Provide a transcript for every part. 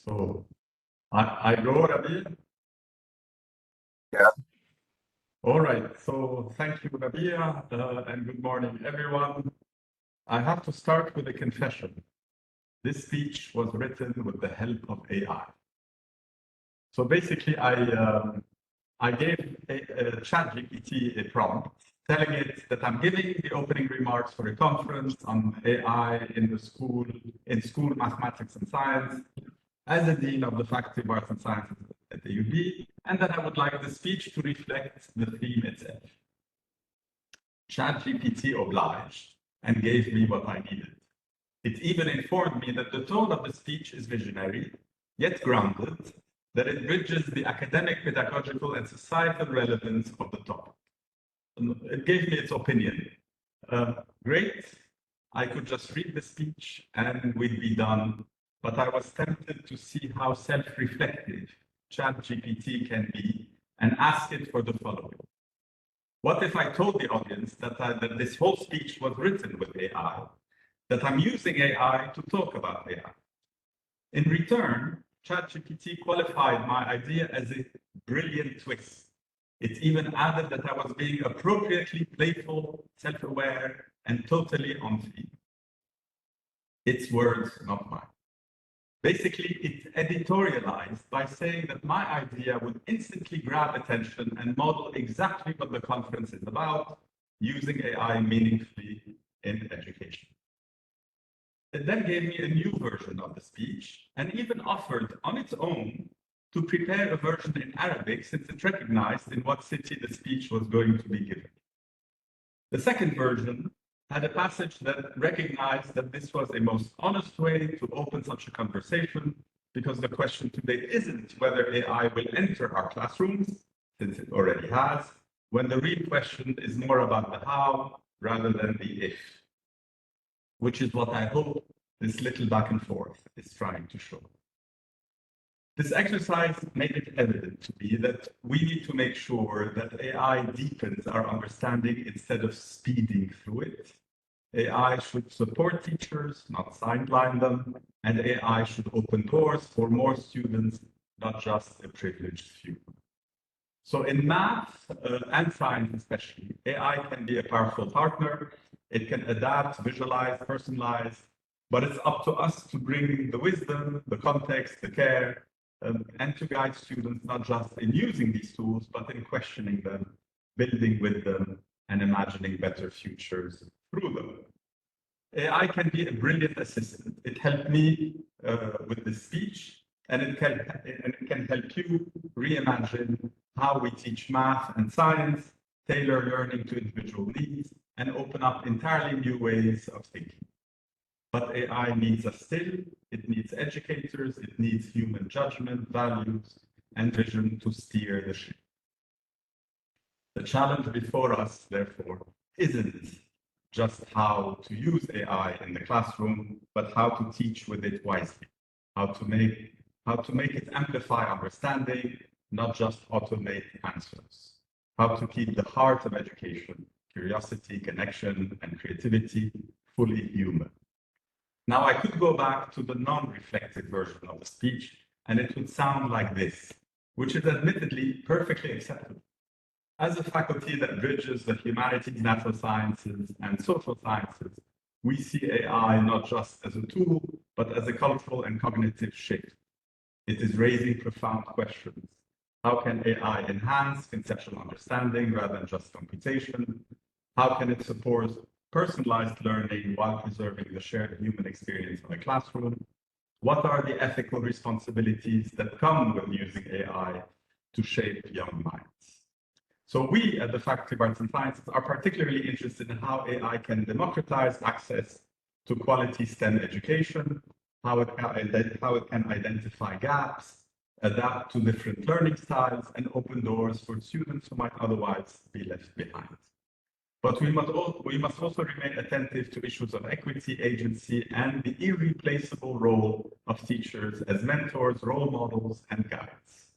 So I go, Rabi. Yeah. All right. So thank you, Rabia, and good morning, everyone. I have to start with a confession. This speech was written with the help of AI. So basically, I gave ChatGPT a prompt telling it that I'm giving the opening remarks for a conference on AI in school mathematics and science, as the Dean of the Faculty of Arts and Sciences at the UB, and that I would like the speech to reflect the theme itself. ChatGPT obliged and gave me what I needed. It even informed me that the tone of the speech is visionary, yet grounded, that it bridges the academic, pedagogical, and societal relevance of the topic. It gave me its opinion. Great, I could just read the speech and we'd be done, but I was tempted to see how self-reflective ChatGPT can be and ask it for the following. What if I told the audience that this whole speech was written with AI, that I'm using AI to talk about AI? In return, ChatGPT qualified my idea as a brilliant twist. It even added that I was being appropriately playful, self-aware, and totally on theme. Its words, not mine. Basically, it editorialized by saying that my idea would instantly grab attention and model exactly what the conference is about, using AI meaningfully in education. It then gave me a new version of the speech and even offered on its own to prepare a version in Arabic since it recognized in what city the speech was going to be given. The second version had a passage that recognized that this was a most honest way to open such a conversation, because the question today isn't whether AI will enter our classrooms, since it already has, when the real question is more about the how rather than the if, which is what I hope this little back and forth is trying to show. This exercise made it evident to me that we need to make sure that AI deepens our understanding instead of speeding through it. AI should support teachers, not sideline them, and AI should open doors for more students, not just a privileged few. So in math and science especially, AI can be a powerful partner. It can adapt, visualize, personalize, but it's up to us to bring the wisdom, the context, the care, and to guide students not just in using these tools, but in questioning them, building with them, and imagining better futures through them. AI can be a brilliant assistant. It helped me with the speech, and it can help you reimagine how we teach math and science, tailor learning to individual needs, and open up entirely new ways of thinking. But AI needs us still. It needs educators. It needs human judgment, values, and vision to steer the ship. The challenge before us, therefore, isn't just how to use AI in the classroom, but how to teach with it wisely, how to make it amplify understanding, not just automate answers, how to keep the heart of education, curiosity, connection, and creativity fully human. Now, I could go back to the non-reflective version of the speech, and it would sound like this, which is admittedly perfectly acceptable. As a faculty that bridges the humanities, natural sciences, and social sciences, we see AI not just as a tool, but as a cultural and cognitive shift. It is raising profound questions. How can AI enhance conceptual understanding rather than just computation? How can it support personalized learning while preserving the shared human experience in the classroom? What are the ethical responsibilities that come with using AI to shape young minds? So we at the Faculty of Arts and Sciences are particularly interested in how AI can democratize access to quality STEM education, how it can identify gaps, adapt to different learning styles, and open doors for students who might otherwise be left behind. But we must also remain attentive to issues of equity, agency, and the irreplaceable role of teachers as mentors, role models, and guides.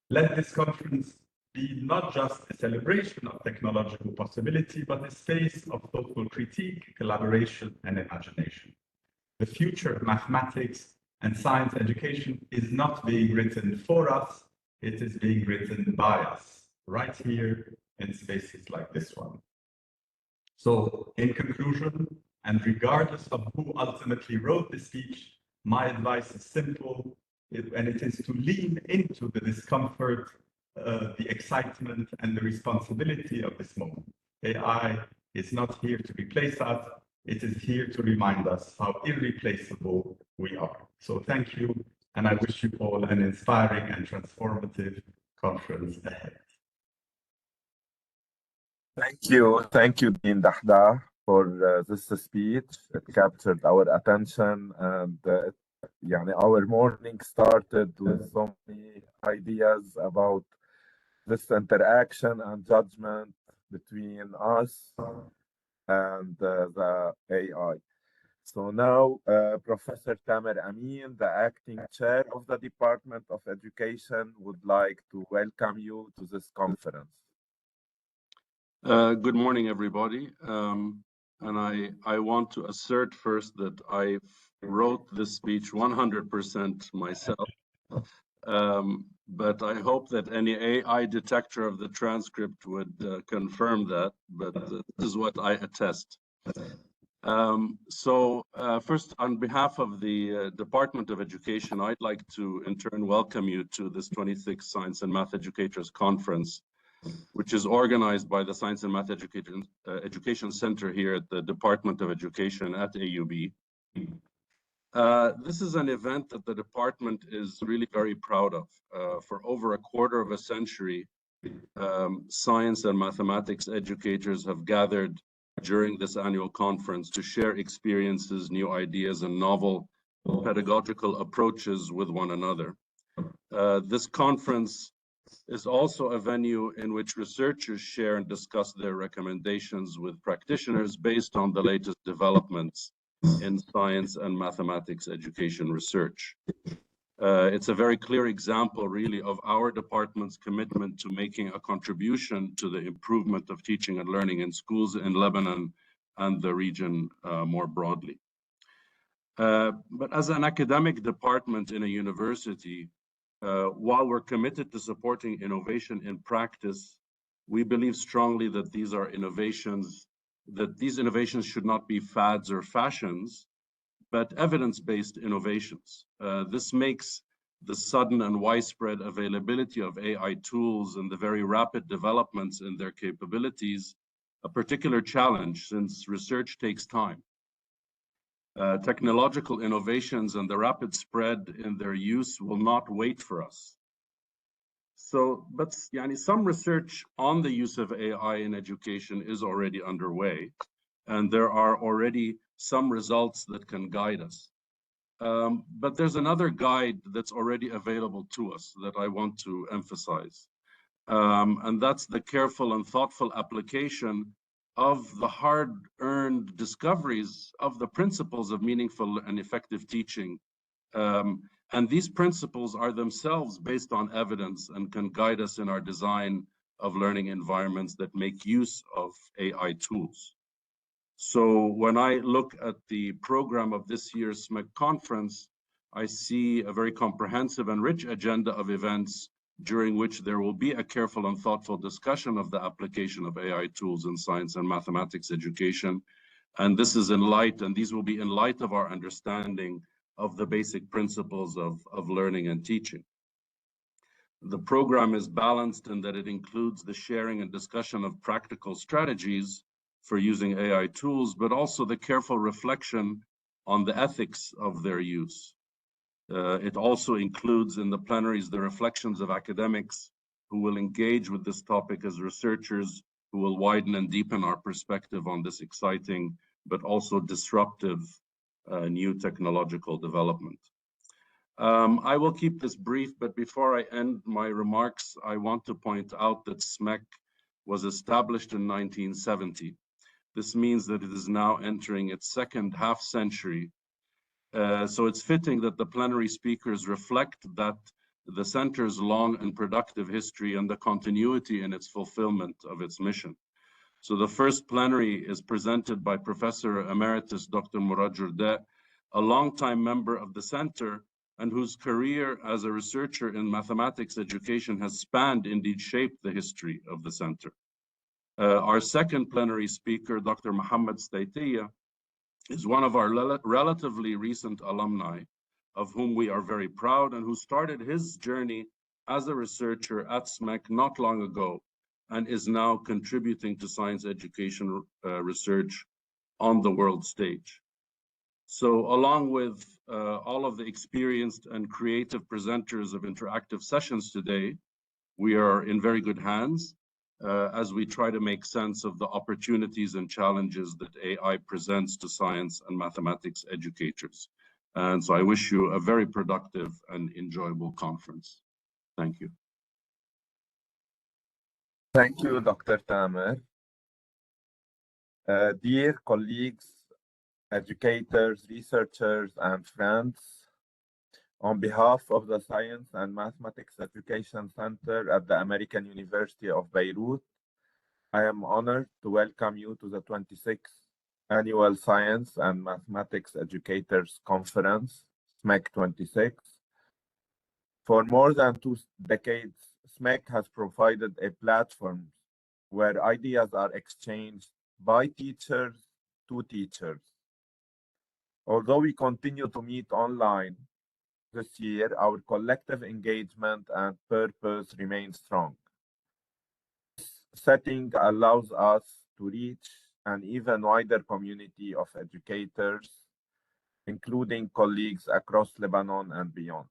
Let this conference be not just a celebration of technological possibility, but a space of thoughtful critique, collaboration, and imagination. The future of mathematics And science education is not being written for us, it is being written by us, right here in spaces like this one. So in conclusion, and regardless of who ultimately wrote the speech, my advice is simple, and it is to lean into the discomfort, the excitement, and the responsibility of this moment. AI is not here to replace us, it is here to remind us how irreplaceable we are. So thank you, and I wish you all an inspiring and transformative conference ahead. Thank you, Dean Dahdah, for this speech. It captured our attention, and our morning started with so many ideas about this interaction and judgment between us and the AI. So now, Professor Tamer Amin, the acting chair of the Department of Education, would like to welcome you to this conference. Good morning, everybody. And I want to assert first that I wrote this speech 100% myself. But I hope that any AI detector of the transcript would confirm that, but this is what I attest. First, on behalf of the Department of Education, I'd like to in turn welcome you to this 26th Science and Math Educators Conference, which is organized by the Science and Math Education Center here at the Department of Education at AUB. This is an event that the department is really very proud of. For over a quarter of a century, science and mathematics educators have gathered during this annual conference to share experiences, new ideas, and novel pedagogical approaches with one another. This conference is also a venue in which researchers share and discuss their recommendations with practitioners based on the latest developments in science and mathematics education research. It's a very clear example, really, of our department's commitment to making a contribution to the improvement of teaching and learning in schools in Lebanon and the region more broadly. But as an academic department in a university, while we're committed to supporting innovation in practice, we believe strongly that these innovations should not be fads or fashions, but evidence-based innovations. This makes the sudden and widespread availability of AI tools and the very rapid developments in their capabilities a particular challenge, since research takes time. Technological innovations and the rapid spread in their use will not wait for us. But some research on the use of AI in education is already underway, and there are already some results that can guide us. But there's another guide that's already available to us that I want to emphasize, and that's the careful and thoughtful application of the hard-earned discoveries of the principles of meaningful and effective teaching. And these principles are themselves based on evidence and can guide us in our design of learning environments that make use of AI tools. So when I look at the program of this year's SMEC conference, I see a very comprehensive and rich agenda of events during which there will be a careful and thoughtful discussion of the application of AI tools in science and mathematics education. And this is these will be in light of our understanding of the basic principles of learning and teaching. The program is balanced in that it includes the sharing and discussion of practical strategies for using AI tools, but also the careful reflection on the ethics of their use. It also includes in the plenaries the reflections of academics who will engage with this topic as researchers who will widen and deepen our perspective on this exciting but also disruptive new technological development. I will keep this brief, but before I end my remarks, I want to point out that SMEC was established in 1970. This means that it is now entering its second half century. So it's fitting that the plenary speakers reflect that the center's long and productive history and the continuity in its fulfillment of its mission. So the first plenary is presented by Professor Emeritus Dr. Murad Jordat, a longtime member of the center, and whose career as a researcher in mathematics education has spanned, indeed shaped, the history of the center. Our second plenary speaker, Dr. Mohammed Staitiya, is one of our relatively recent alumni, of whom we are very proud, and who started his journey as a researcher at SMEC not long ago, and is now contributing to science education research on the world stage. So along with all of the experienced and creative presenters of interactive sessions today, we are in very good hands as we try to make sense of the opportunities and challenges that AI presents to science and mathematics educators. And so I wish you a very productive and enjoyable conference. Thank you. Thank you, Dr. Tamer. Dear colleagues, educators, researchers, and friends, on behalf of the Science and Mathematics Education Center at the American University of Beirut, I am honored to welcome you to the 26th Annual Science and Mathematics Educators Conference, SMEC 26. For more than 2 decades, SMEC has provided a platform where ideas are exchanged by teachers to teachers. Although we continue to meet online, this year our collective engagement and purpose remain strong. This setting allows us to reach an even wider community of educators, including colleagues across Lebanon and beyond.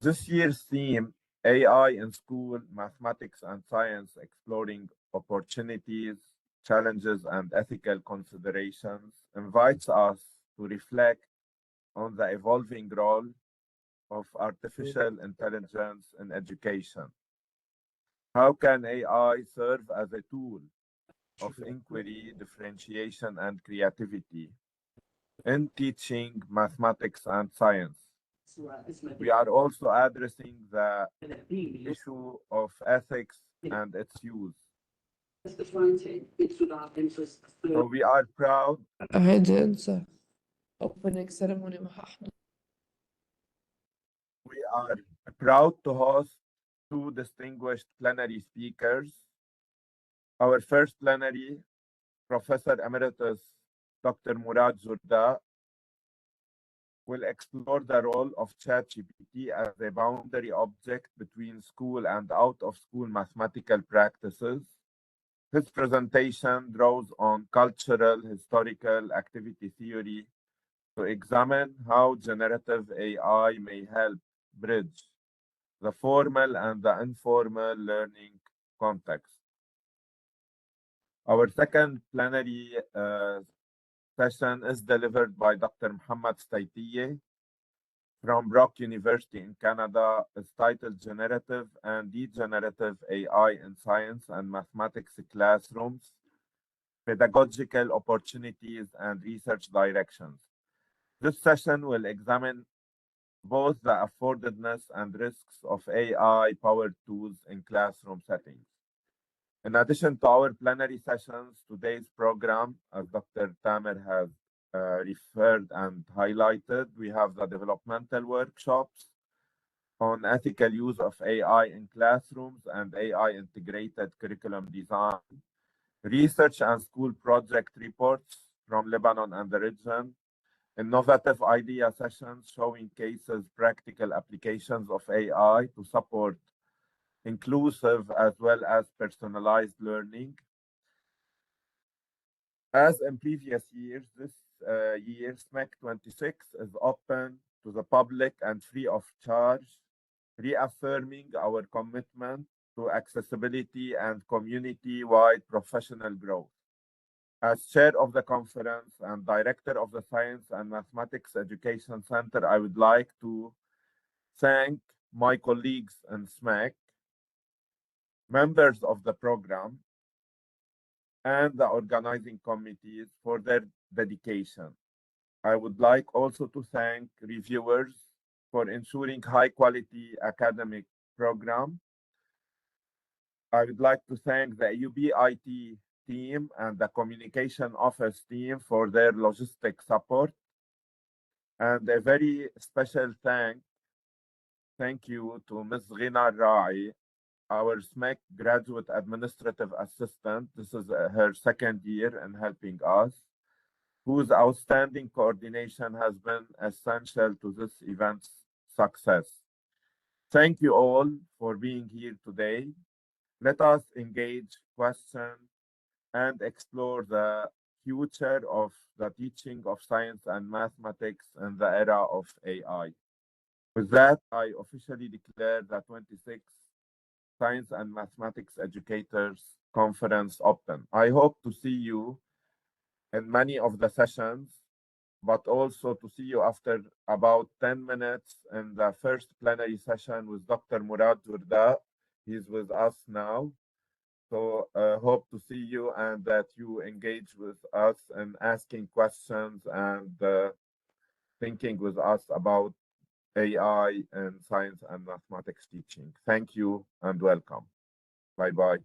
This year's theme, AI in School, Mathematics and Science, Exploring Opportunities, Challenges and Ethical Considerations, invites us to reflect on the evolving role of artificial intelligence in education. How can AI serve as a tool of inquiry, differentiation, and creativity in teaching mathematics and science? We are also addressing the issue of ethics and its use. So we are proud. Opening ceremony We are proud to host 2 distinguished plenary speakers. Our first plenary, Professor Emeritus Dr. Murad Zurda, will explore the role of ChatGPT as a boundary object between school and out-of-school mathematical practices. His presentation draws on cultural, historical, activity theory to examine how generative AI may help bridge the formal and the informal learning context. Our second plenary session is delivered by Dr. Mohammed Staitiya from Brock University in Canada. Is titled Generative and Degenerative AI in Science and Mathematics Classrooms, Pedagogical Opportunities and Research Directions. This session will examine both the affordedness and risks of AI-powered tools in classroom settings. In addition to our plenary sessions, today's program, as Dr. Tamer has referred and highlighted, we have the developmental workshops on ethical use of AI in classrooms and AI-integrated curriculum design, research and school project reports from Lebanon and the region, innovative idea sessions showing cases, practical applications of AI to support inclusive as well as personalized learning. As in previous years, this year, SMEC 26 is open to the public and free of charge, reaffirming our commitment to accessibility and community-wide professional growth. As chair of the conference and director of the Science and Mathematics Education Center, I would like to thank my colleagues in SMEC, members of the program, and the organizing committees for their dedication. I would like also to thank reviewers for ensuring high-quality academic program. I would like to thank the UBIT team and the communication office team for their logistic support. And a very special thank you to Ms. Ghina Rai, our SMEC graduate administrative assistant. This is her second year in helping us, whose outstanding coordination has been essential to this event's success. Thank you all for being here today. Let us engage, question, and explore the future of the teaching of science and mathematics in the era of AI. With that, I officially declare the 26th Science and Mathematics Educators Conference open. I hope to see you in many of the sessions, but also to see you after about 10 minutes in the first plenary session with Dr. Murad Jourda. He's with us now. So hope to see you and that you engage with us in asking questions and thinking with us about AI and science and mathematics teaching. Thank you and welcome. Bye-bye.